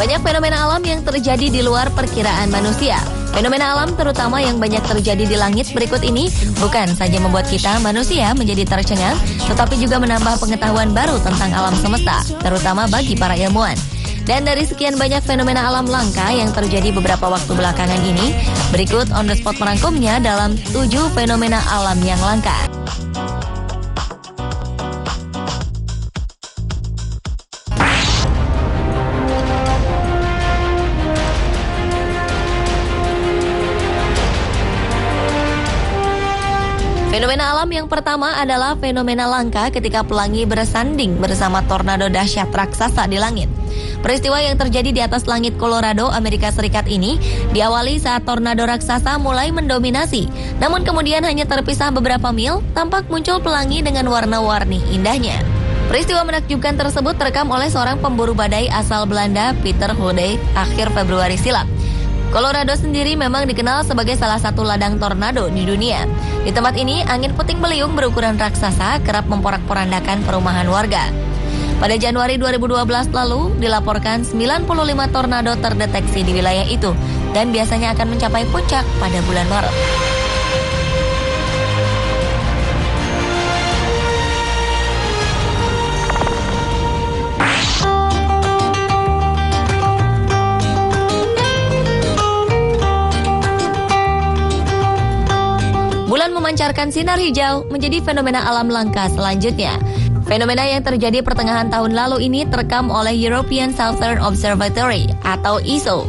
Banyak fenomena alam yang terjadi di luar perkiraan manusia. Fenomena alam terutama yang banyak terjadi di langit berikut ini bukan saja membuat kita manusia menjadi tercengang, tetapi juga menambah pengetahuan baru tentang alam semesta, terutama bagi para ilmuwan. Dan dari sekian banyak fenomena alam langka yang terjadi beberapa waktu belakangan ini, berikut On The Spot merangkumnya dalam 7 fenomena alam yang langka. Fenomena alam yang pertama adalah fenomena langka ketika pelangi bersanding bersama tornado dahsyat raksasa di langit. Peristiwa yang terjadi di atas langit Colorado, Amerika Serikat ini diawali saat tornado raksasa mulai mendominasi. Namun kemudian hanya terpisah beberapa mil, tampak muncul pelangi dengan warna-warni indahnya. Peristiwa menakjubkan tersebut terekam oleh seorang pemburu badai asal Belanda, Peter Hode, akhir Februari silam. Colorado sendiri memang dikenal sebagai salah satu ladang tornado di dunia. Di tempat ini, angin puting beliung berukuran raksasa kerap memporak-porandakan perumahan warga. Pada Januari 2012 lalu, dilaporkan 95 tornado terdeteksi di wilayah itu dan biasanya akan mencapai puncak pada bulan Maret. Bulan memancarkan sinar hijau menjadi fenomena alam langka selanjutnya. Fenomena yang terjadi pertengahan tahun lalu ini terekam oleh European Southern Observatory atau ESO.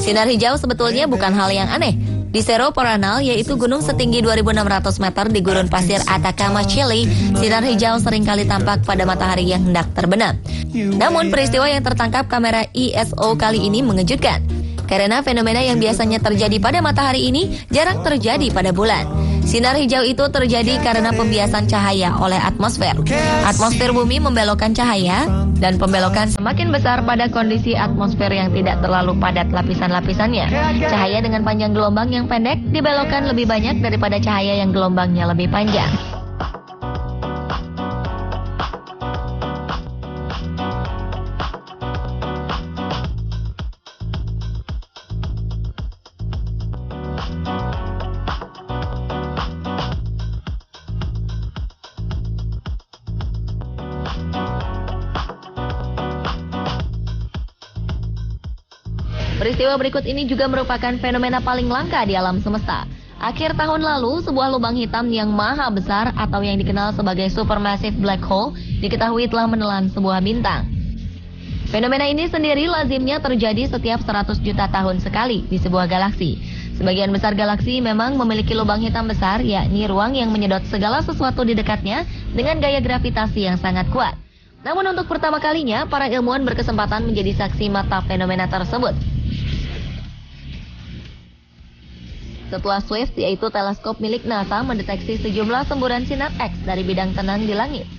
Sinar hijau sebetulnya bukan hal yang aneh. Di Cerro Paranal, yaitu gunung setinggi 2.600 meter di gurun pasir Atacama, Chile, sinar hijau seringkali tampak pada matahari yang hendak terbenam. Namun peristiwa yang tertangkap kamera ESO kali ini mengejutkan. Karena fenomena yang biasanya terjadi pada matahari ini jarang terjadi pada bulan. Sinar hijau itu terjadi karena pembiasan cahaya oleh atmosfer. Atmosfer bumi membelokkan cahaya, dan pembelokan semakin besar pada kondisi atmosfer yang tidak terlalu padat lapisan-lapisannya. Cahaya dengan panjang gelombang yang pendek dibelokkan lebih banyak daripada cahaya yang gelombangnya lebih panjang. Peristiwa berikut ini juga merupakan fenomena paling langka di alam semesta. Akhir tahun lalu, sebuah lubang hitam yang maha besar atau yang dikenal sebagai supermassive black hole diketahui telah menelan sebuah bintang. Fenomena ini sendiri lazimnya terjadi setiap 100 juta tahun sekali di sebuah galaksi. Sebagian besar galaksi memang memiliki lubang hitam besar, yakni ruang yang menyedot segala sesuatu di dekatnya dengan gaya gravitasi yang sangat kuat. Namun untuk pertama kalinya, para ilmuwan berkesempatan menjadi saksi mata fenomena tersebut. Setelah SWIFT, yaitu teleskop milik NASA, mendeteksi sejumlah semburan sinar X dari bidang tenang di langit.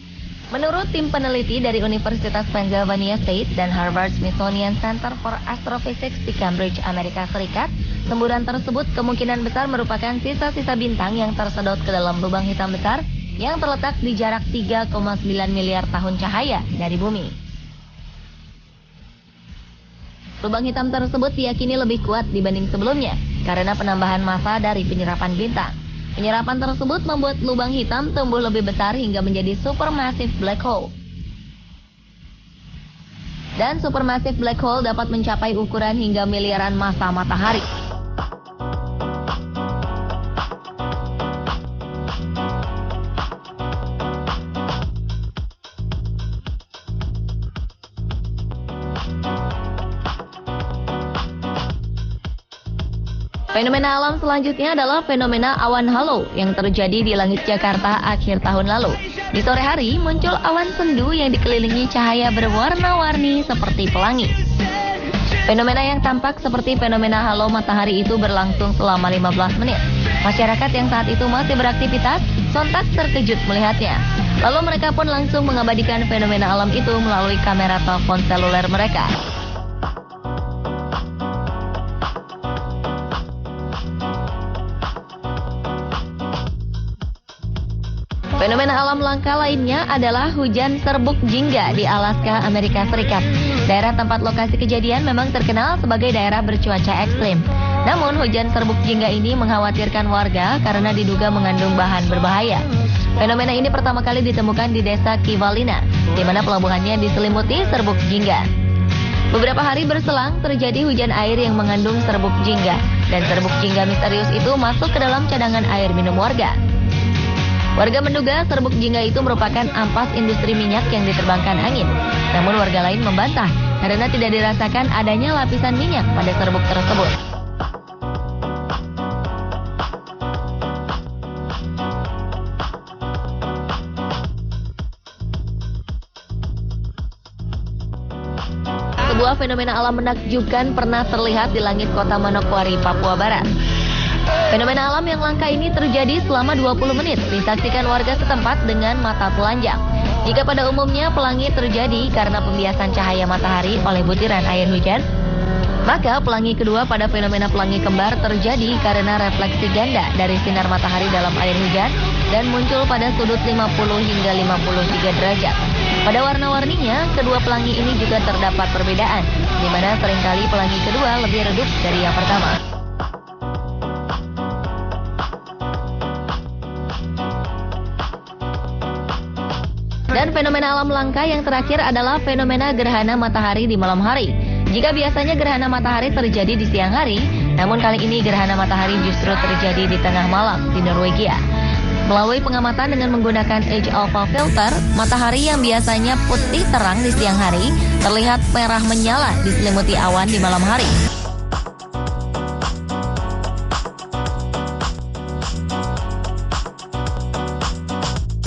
Menurut tim peneliti dari Universitas Pennsylvania State dan Harvard Smithsonian Center for Astrophysics di Cambridge, Amerika Serikat, semburan tersebut kemungkinan besar merupakan sisa-sisa bintang yang tersedot ke dalam lubang hitam besar yang terletak di jarak 3,9 miliar tahun cahaya dari bumi. Lubang hitam tersebut diyakini lebih kuat dibanding sebelumnya karena penambahan massa dari penyerapan bintang. Penyerapan tersebut membuat lubang hitam tumbuh lebih besar hingga menjadi supermassive black hole. Dan supermassive black hole dapat mencapai ukuran hingga miliaran massa matahari. Fenomena alam selanjutnya adalah fenomena awan halo yang terjadi di langit Jakarta akhir tahun lalu. Di sore hari muncul awan sendu yang dikelilingi cahaya berwarna-warni seperti pelangi. Fenomena yang tampak seperti fenomena halo matahari itu berlangsung selama 15 menit. Masyarakat yang saat itu masih beraktivitas sontak terkejut melihatnya. Lalu mereka pun langsung mengabadikan fenomena alam itu melalui kamera telepon seluler mereka. Fenomena alam langka lainnya adalah hujan serbuk jingga di Alaska, Amerika Serikat. Daerah tempat lokasi kejadian memang terkenal sebagai daerah bercuaca ekstrim. Namun hujan serbuk jingga ini mengkhawatirkan warga karena diduga mengandung bahan berbahaya. Fenomena ini pertama kali ditemukan di desa Kivalina, di mana pelabuhannya diselimuti serbuk jingga. Beberapa hari berselang terjadi hujan air yang mengandung serbuk jingga, dan serbuk jingga misterius itu masuk ke dalam cadangan air minum warga. Warga menduga serbuk jingga itu merupakan ampas industri minyak yang diterbangkan angin. Namun warga lain membantah karena tidak dirasakan adanya lapisan minyak pada serbuk tersebut. Sebuah fenomena alam menakjubkan pernah terlihat di langit kota Manokwari, Papua Barat. Fenomena alam yang langka ini terjadi selama 20 menit, disaksikan warga setempat dengan mata telanjang. Jika pada umumnya pelangi terjadi karena pembiasan cahaya matahari oleh butiran air hujan, maka pelangi kedua pada fenomena pelangi kembar terjadi karena refleksi ganda dari sinar matahari dalam air hujan dan muncul pada sudut 50 hingga 53 derajat. Pada warna-warninya, kedua pelangi ini juga terdapat perbedaan, di mana seringkali pelangi kedua lebih redup dari yang pertama. Dan fenomena alam langka yang terakhir adalah fenomena gerhana matahari di malam hari. Jika biasanya gerhana matahari terjadi di siang hari, namun kali ini gerhana matahari justru terjadi di tengah malam di Norwegia. Melalui pengamatan dengan menggunakan Age Alpha Filter, matahari yang biasanya putih terang di siang hari terlihat merah menyala diselimuti awan di malam hari.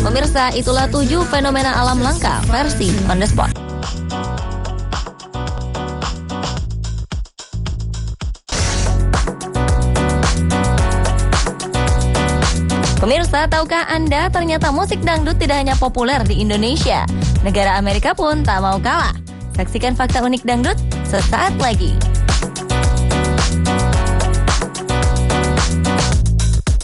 Pemirsa, itulah 7 fenomena alam langka versi On The Spot. Pemirsa, tahukah Anda ternyata musik dangdut tidak hanya populer di Indonesia? Negara Amerika pun tak mau kalah. Saksikan fakta unik dangdut sesaat lagi.